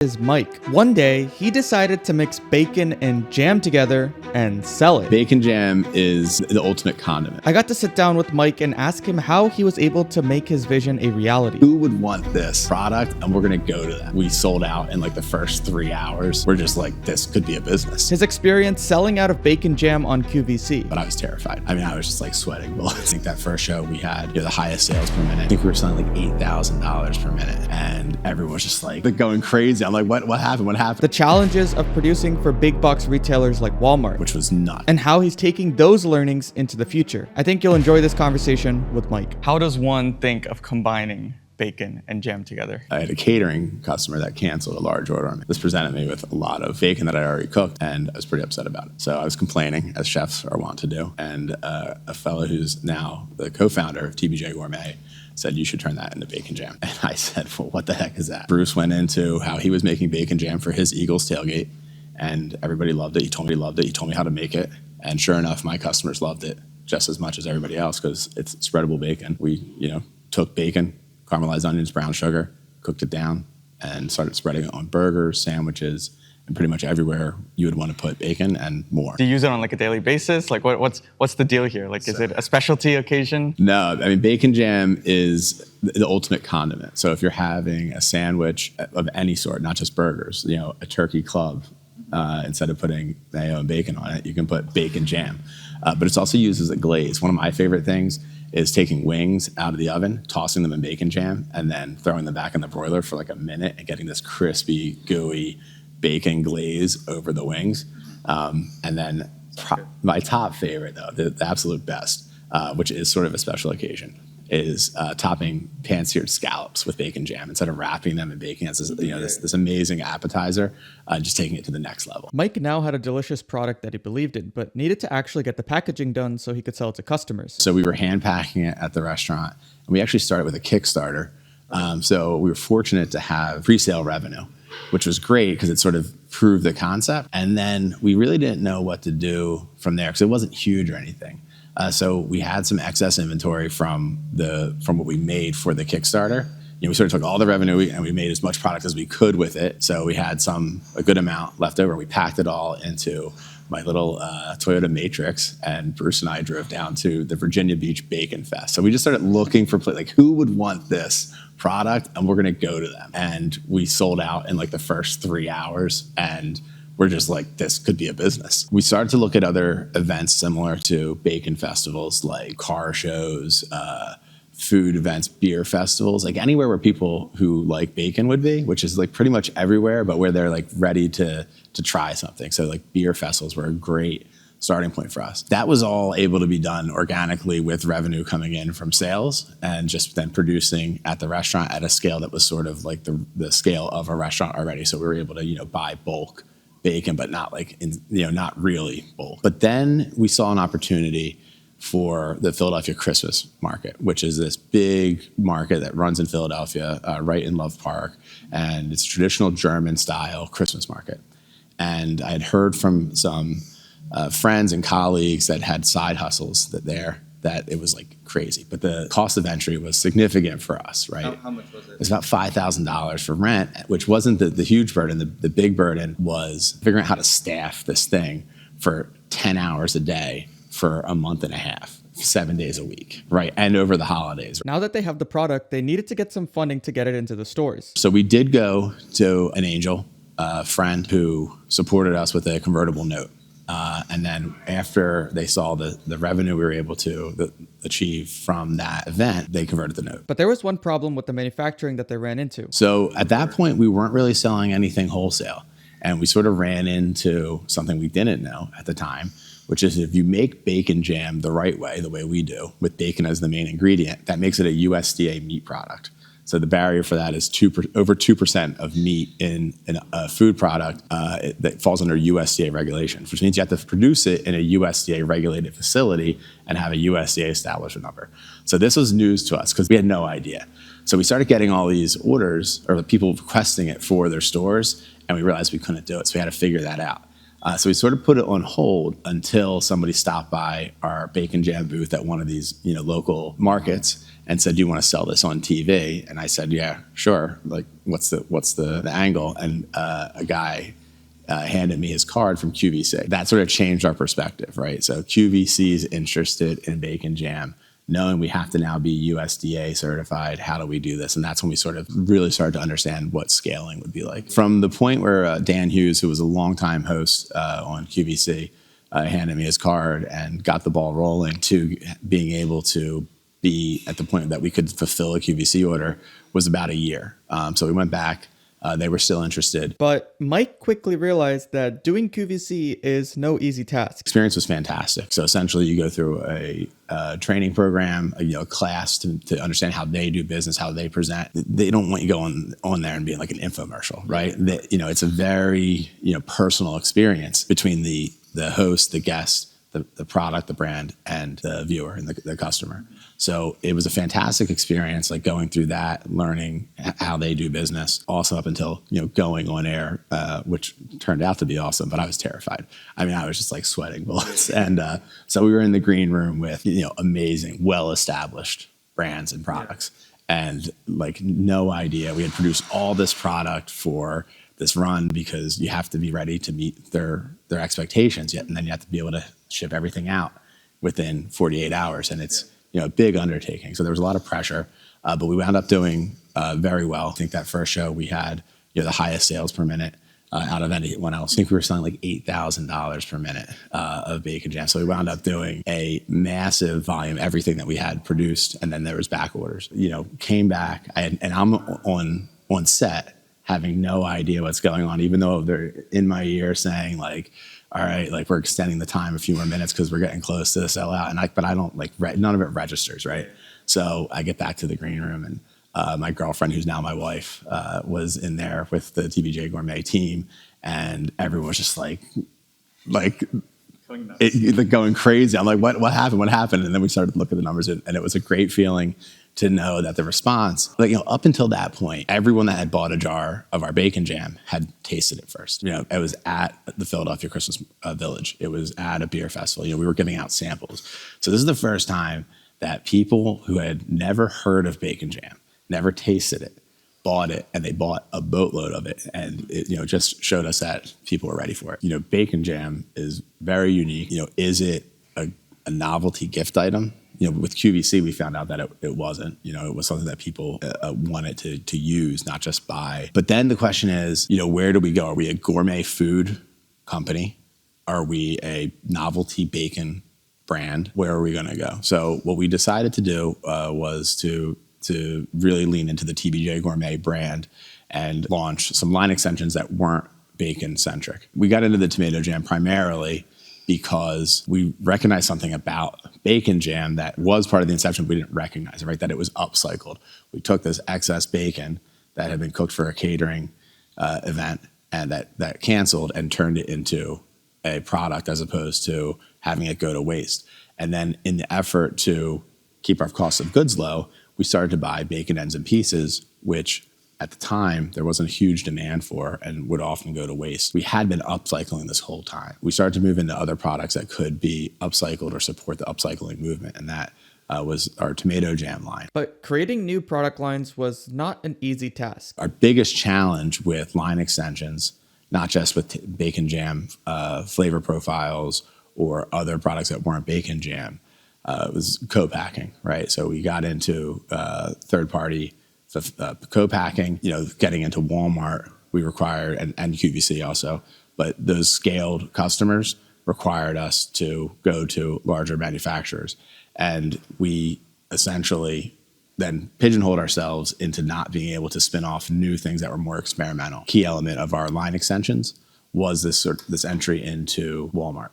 Is Mike. One day, he decided to mix bacon and jam together and sell it. Bacon jam is the ultimate condiment. I got to sit down with Mike and ask him how he was able to make his vision a reality. Who would want this product? And we're gonna go to them. We sold out in like the first 3 hours. We're just like, this could be a business. His experience selling out of bacon jam on QVC. But I was terrified. I mean, I was just like sweating bullets. I think that first show we had the highest sales per minute. I think we were selling like $8,000 per minute. And everyone was just like going crazy. I'm like, what happened? What happened? The challenges of producing for big box retailers like Walmart. Which was nuts. And how he's taking those learnings into the future. I think you'll enjoy this conversation with Mike. How does one think of combining bacon and jam together? I had a catering customer that canceled a large order on me. This presented me with a lot of bacon that I already cooked, and I was pretty upset about it. So I was complaining, as chefs are wont to do. And a fellow who's now the co-founder of TBJ Gourmet said, you should turn that into bacon jam. And I said, well, what the heck is that? Bruce went into how he was making bacon jam for his Eagles tailgate, and everybody loved it. He told me he loved it. He told me how to make it. And sure enough, my customers loved it just as much as everybody else because it's spreadable bacon. We, took bacon, caramelized onions, brown sugar, cooked it down, and started spreading it on burgers, sandwiches, and pretty much everywhere you would want to put bacon and more. Do you use it on like a daily basis? Like what's the deal here? Like, is it a specialty occasion? No, I mean, bacon jam is the ultimate condiment. So if you're having a sandwich of any sort, not just burgers, a turkey club, instead of putting mayo and bacon on it, you can put bacon jam. But it's also used as a glaze. One of my favorite things is taking wings out of the oven, tossing them in bacon jam, and then throwing them back in the broiler for like a minute and getting this crispy, gooey bacon glaze over the wings. And then my top favorite, though, the absolute best, which is sort of a special occasion, is topping pan-seared scallops with bacon jam instead of wrapping them in bacon. It's this amazing appetizer, just taking it to the next level. Mike now had a delicious product that he believed in, but needed to actually get the packaging done so he could sell it to customers. So we were hand packing it at the restaurant, and we actually started with a Kickstarter. So we were fortunate to have pre-sale revenue, which was great because it sort of proved the concept. And then we really didn't know what to do from there because it wasn't huge or anything. So we had some excess inventory from what we made for the Kickstarter. We sort of took all the revenue and we made as much product as we could with it. So we had a good amount left over. We packed it all into my little Toyota Matrix, and Bruce and I drove down to the Virginia Beach Bacon Fest. So we just started looking for who would want this product, and we're gonna go to them. And we sold out in like the first 3 hours, and we're just like, this could be a business. We started to look at other events similar to bacon festivals, like car shows, food events, beer festivals, like anywhere where people who like bacon would be, which is like pretty much everywhere, but where they're like ready to try something. So like beer festivals were a great starting point for us. That was all able to be done organically with revenue coming in from sales and just then producing at the restaurant at a scale that was sort of like the scale of a restaurant already. So we were able to, buy bulk bacon, but not not really bulk. But then we saw an opportunity for the Philadelphia Christmas market, which is this big market that runs in Philadelphia, right in Love Park. And it's a traditional German style Christmas market. And I had heard from some friends and colleagues that had side hustles that it was like crazy. But the cost of entry was significant for us, right? How much was it? It was about $5,000 for rent, which wasn't the huge burden. The big burden was figuring out how to staff this thing for 10 hours a day for a month and a half, 7 days a week, right? And over the holidays. Now that they have the product, they needed to get some funding to get it into the stores. So we did go to an angel friend who supported us with a convertible note. And then after they saw the revenue we were able to achieve from that event, they converted the note. But there was one problem with the manufacturing that they ran into. So at that point, we weren't really selling anything wholesale. And we sort of ran into something we didn't know at the time, which is if you make bacon jam the right way, the way we do, with bacon as the main ingredient, that makes it a USDA meat product. So the barrier for that is over 2% of meat in a food product that falls under USDA regulation, which means you have to produce it in a USDA regulated facility and have a USDA establishment number. So this was news to us because we had no idea. So we started getting all these orders or people requesting it for their stores, and we realized we couldn't do it. So we had to figure that out. So we sort of put it on hold until somebody stopped by our bacon jam booth at one of these local markets and said, "Do you want to sell this on TV?" And I said, "Yeah, sure. Like, what's the angle?" And a guy handed me his card from QVC. That sort of changed our perspective, right? So QVC is interested in bacon jam, knowing we have to now be USDA certified. How do we do this? And that's when we sort of really started to understand what scaling would be like. From the point where Dan Hughes, who was a longtime host on QVC, handed me his card and got the ball rolling, to being able to be at the point that we could fulfill a QVC order, was about a year. So we went back. They were still interested. But Mike quickly realized that doing QVC is no easy task. Experience was fantastic. So essentially, you go through a training program, a class to understand how they do business, how they present. They don't want you going on there and being like an infomercial, right? It's a very personal experience between the host, the guest, the product, the brand, and the viewer and the customer. So it was a fantastic experience, like going through that, learning how they do business, also up until going on air, which turned out to be awesome. But I was terrified. I mean, I was just like sweating bullets. And so we were in the green room with amazing, well-established brands and products, and like no idea. We had produced all this product for this run because you have to be ready to meet their expectations yet, and then you have to be able to ship everything out within 48 hours, and it's a big undertaking. So there was a lot of pressure, but we wound up doing very well. I think that first show we had the highest sales per minute out of anyone else. I think we were selling like $8,000 per minute of bacon jam. So we wound up doing a massive volume, everything that we had produced, and then there was back orders. Came back, and I'm on set having no idea what's going on, even though they're in my ear saying like, all right, like we're extending the time a few more minutes because we're getting close to the sellout. But I don't none of it registers, right? So I get back to the green room, and my girlfriend, who's now my wife, was in there with the TBJ Gourmet team, and everyone was just like going crazy. I'm like, what happened? What happened? And then we started to look at the numbers, and it was a great feeling to know that the response, up until that point, everyone that had bought a jar of our bacon jam had tasted it first. It was at the Philadelphia Christmas Village. It was at a beer festival. We were giving out samples. So this is the first time that people who had never heard of bacon jam, never tasted it, bought it, and they bought a boatload of it. And it, just showed us that people were ready for it. Bacon jam is very unique. Is it a novelty gift item? With QVC, we found out that it wasn't. It was something that people wanted to use, not just buy. But then the question is, where do we go? Are we a gourmet food company? Are we a novelty bacon brand? Where are we going to go? So what we decided to do was to really lean into the TBJ Gourmet brand and launch some line extensions that weren't bacon-centric. We got into the tomato jam primarily because we recognized something about bacon jam that was part of the inception, but we didn't recognize it, right? That it was upcycled. We took this excess bacon that had been cooked for a catering event and that canceled, and turned it into a product as opposed to having it go to waste. And then in the effort to keep our cost of goods low, we started to buy bacon ends and pieces, which at the time there wasn't a huge demand for and would often go to waste. We had been upcycling this whole time. We started to move into other products that could be upcycled or support the upcycling movement, and that was our tomato jam line. But creating new product lines was not an easy task. Our biggest challenge with line extensions, not just with bacon jam flavor profiles or other products that weren't bacon jam, was co-packing, right? So we got into third-party co-packing, getting into Walmart, we required, and QVC also, but those scaled customers required us to go to larger manufacturers. And we essentially then pigeonholed ourselves into not being able to spin off new things that were more experimental. Key element of our line extensions was this entry into Walmart.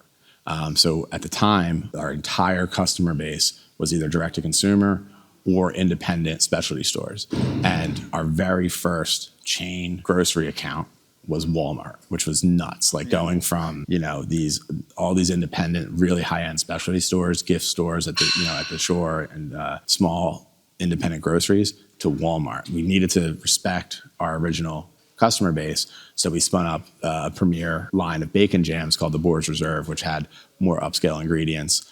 So at the time, our entire customer base was either direct to consumer or independent specialty stores. And our very first chain grocery account was Walmart, which was nuts. Like going from, all these independent, really high-end specialty stores, gift stores at the shore, and small independent groceries, to Walmart. We needed to respect our original customer base, so we spun up a premier line of bacon jams called the Boar's Reserve, which had more upscale ingredients,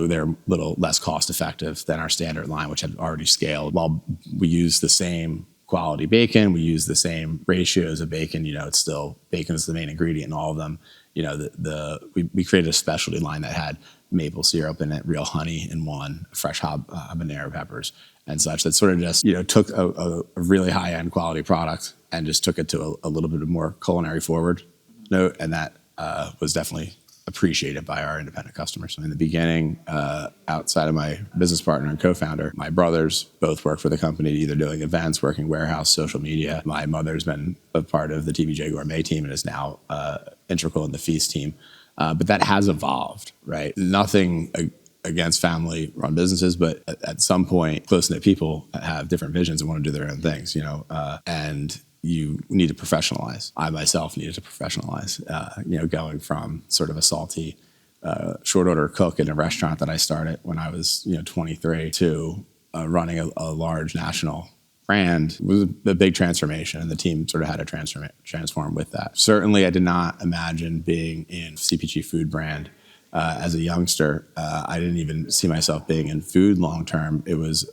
They're a little less cost effective than our standard line, which had already scaled. While we use the same quality bacon, we use the same ratios of bacon. It's still bacon is the main ingredient in all of them. We created a specialty line that had maple syrup in it, real honey in one, fresh habanero peppers and such. That sort of just took a really high end quality product and just took it to a little bit more culinary forward note, and that was definitely appreciated by our independent customers. In the beginning, outside of my business partner and co-founder, my brothers both work for the company, either doing events, working warehouse, social media. My mother's been a part of the TBJ Gourmet team and is now integral in the Feast team. But that has evolved, right? Nothing against family-run businesses, but at some point, close-knit people have different visions and want to do their own things, and you need to professionalize. I myself needed to professionalize, going from sort of a salty short order cook in a restaurant that I started when I was 23 to running a large national brand was a big transformation, and the team sort of had to transform with that. Certainly, I did not imagine being in CPG food brand as a youngster. I didn't even see myself being in food long term. It was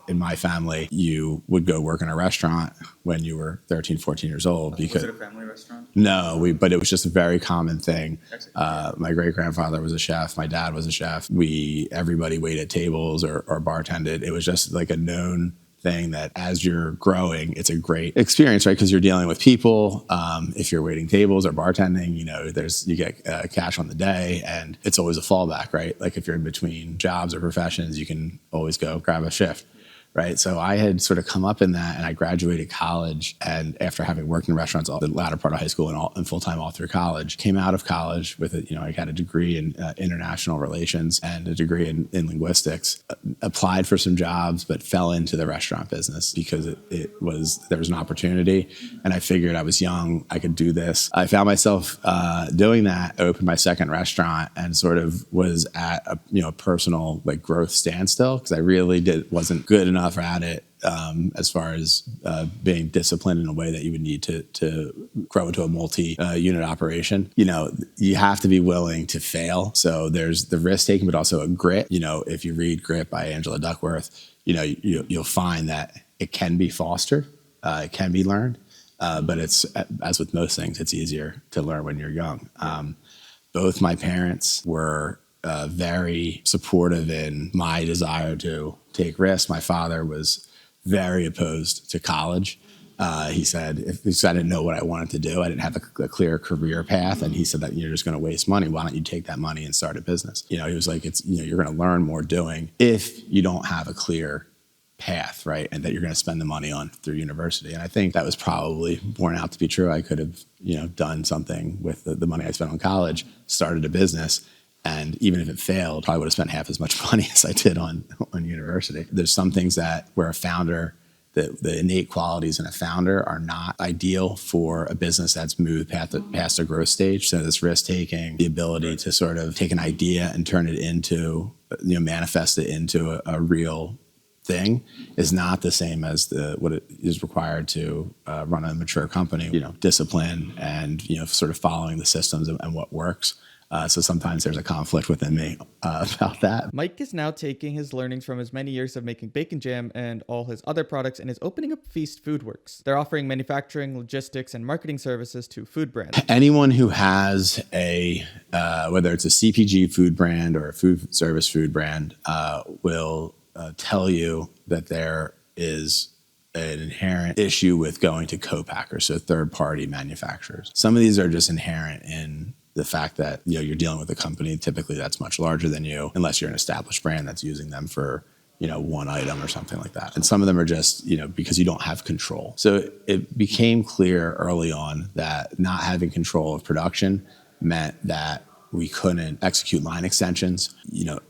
in my family, you would go work in a restaurant when you were 13, 14 years old. Was it a family restaurant? No, but it was just a very common thing. My great-grandfather was a chef. My dad was a chef. Everybody waited tables or bartended. It was just like a known thing that as you're growing, it's a great experience, right? Because you're dealing with people. If you're waiting tables or bartending, you get cash on the day, and it's always a fallback, right? Like if you're in between jobs or professions, you can always go grab a shift, right? So I had sort of come up in that, and I graduated college, and after having worked in restaurants all the latter part of high school and full-time all through college, came out of college with I had a degree in international relations and a degree in linguistics, applied for some jobs, but fell into the restaurant business because there was an opportunity, and I figured I was young, I could do this. I found myself doing that. I opened my second restaurant and sort of was at a personal growth standstill because I really wasn't good enough at it as far as being disciplined in a way that you would need to grow into a multi-unit operation. You have to be willing to fail. So there's the risk taking, but also a grit. If you read Grit by Angela Duckworth, you'll find that it can be fostered, it can be learned, but it's, as with most things, it's easier to learn when you're young. Both my parents were very supportive in my desire to take risks. My father was very opposed to college. He said, if I didn't know what I wanted to do, I didn't have a clear career path, and he said that you're just going to waste money. Why don't you take that money and start a business? He was like, you're going to learn more doing if you don't have a clear path, right? And that you're going to spend the money on through university. And I think that was probably borne out to be true. I could have, done something with the money I spent on college, started a business. And even if it failed, probably would have spent half as much money as I did on university. There's some things where a founder, the innate qualities in a founder are not ideal for a business that's moved past a growth stage. So this risk taking, the ability to sort of take an idea and turn it into, manifest it into a real thing is not the same as what it is required to run a mature company. Discipline and sort of following the systems and what works. So sometimes there's a conflict within me about that. Mike is now taking his learnings from his many years of making bacon jam and all his other products and is opening up Feast Foodworks. They're offering manufacturing, logistics, and marketing services to food brands. Anyone who has whether it's a CPG food brand or a food service food brand will tell you that there is an inherent issue with going to co-packers, so third-party manufacturers. Some of these are just inherent in the fact that you're dealing with a company typically that's much larger than you, unless you're an established brand that's using them for one item or something like that. And some of them are just because you don't have control. So it became clear early on that not having control of production meant that we couldn't execute line extensions,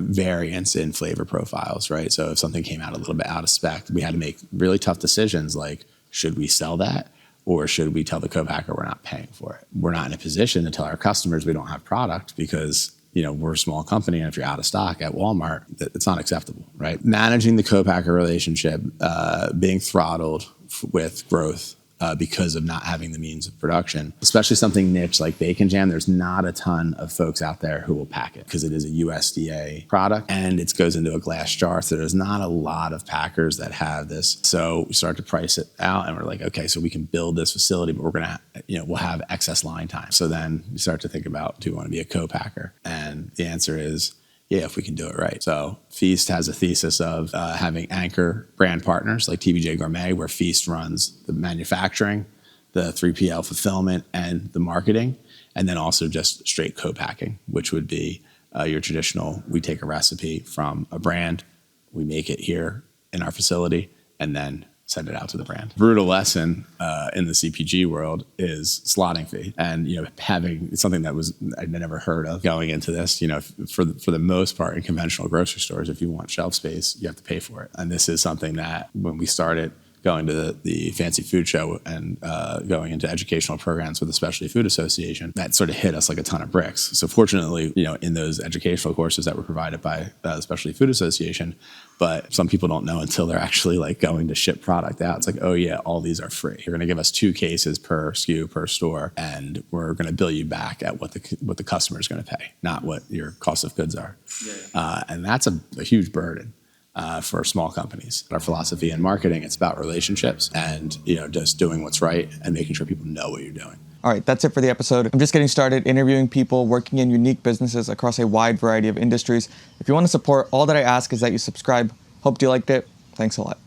variance in flavor profiles, right? So if something came out a little bit out of spec, we had to make really tough decisions like, should we sell that? Or should we tell the co-packer we're not paying for it? We're not in a position to tell our customers we don't have product because, we're a small company, and if you're out of stock at Walmart, it's not acceptable, right? Managing the co-packer relationship, being throttled with growth because of not having the means of production. Especially something niche like bacon jam, there's not a ton of folks out there who will pack it because it is a USDA product and it goes into a glass jar. So there's not a lot of packers that have this. So we started to price it out and we're like, okay, so we can build this facility, but we're gonna, we'll have excess line time. So then we start to think about, do we want to be a co-packer? And the answer is, yeah, if we can do it right. So Feast has a thesis of having anchor brand partners like TBJ Gourmet, where Feast runs the manufacturing, the 3PL fulfillment, and the marketing, and then also just straight co-packing, which would be your traditional, we take a recipe from a brand, we make it here in our facility, and then send it out to the brand. Brutal lesson in the CPG world is slotting fee, and having something that I'd never heard of going into this. For the most part in conventional grocery stores, if you want shelf space, you have to pay for it. And this is something that when we started going to the fancy food show and going into educational programs with the Specialty Food Association, that sort of hit us like a ton of bricks. So fortunately, in those educational courses that were provided by the Specialty Food Association, but some people don't know until they're actually like going to ship product out. It's like, oh yeah, all these are free. You're going to give us 2 cases per SKU per store, and we're going to bill you back at what the customer is going to pay, not what your cost of goods are. Yeah. And that's a huge burden. For small companies. Our philosophy in marketing, it's about relationships and just doing what's right and making sure people know what you're doing. All right, that's it for the episode. I'm just getting started interviewing people working in unique businesses across a wide variety of industries. If you want to support, all that I ask is that you subscribe. Hope you liked it. Thanks a lot.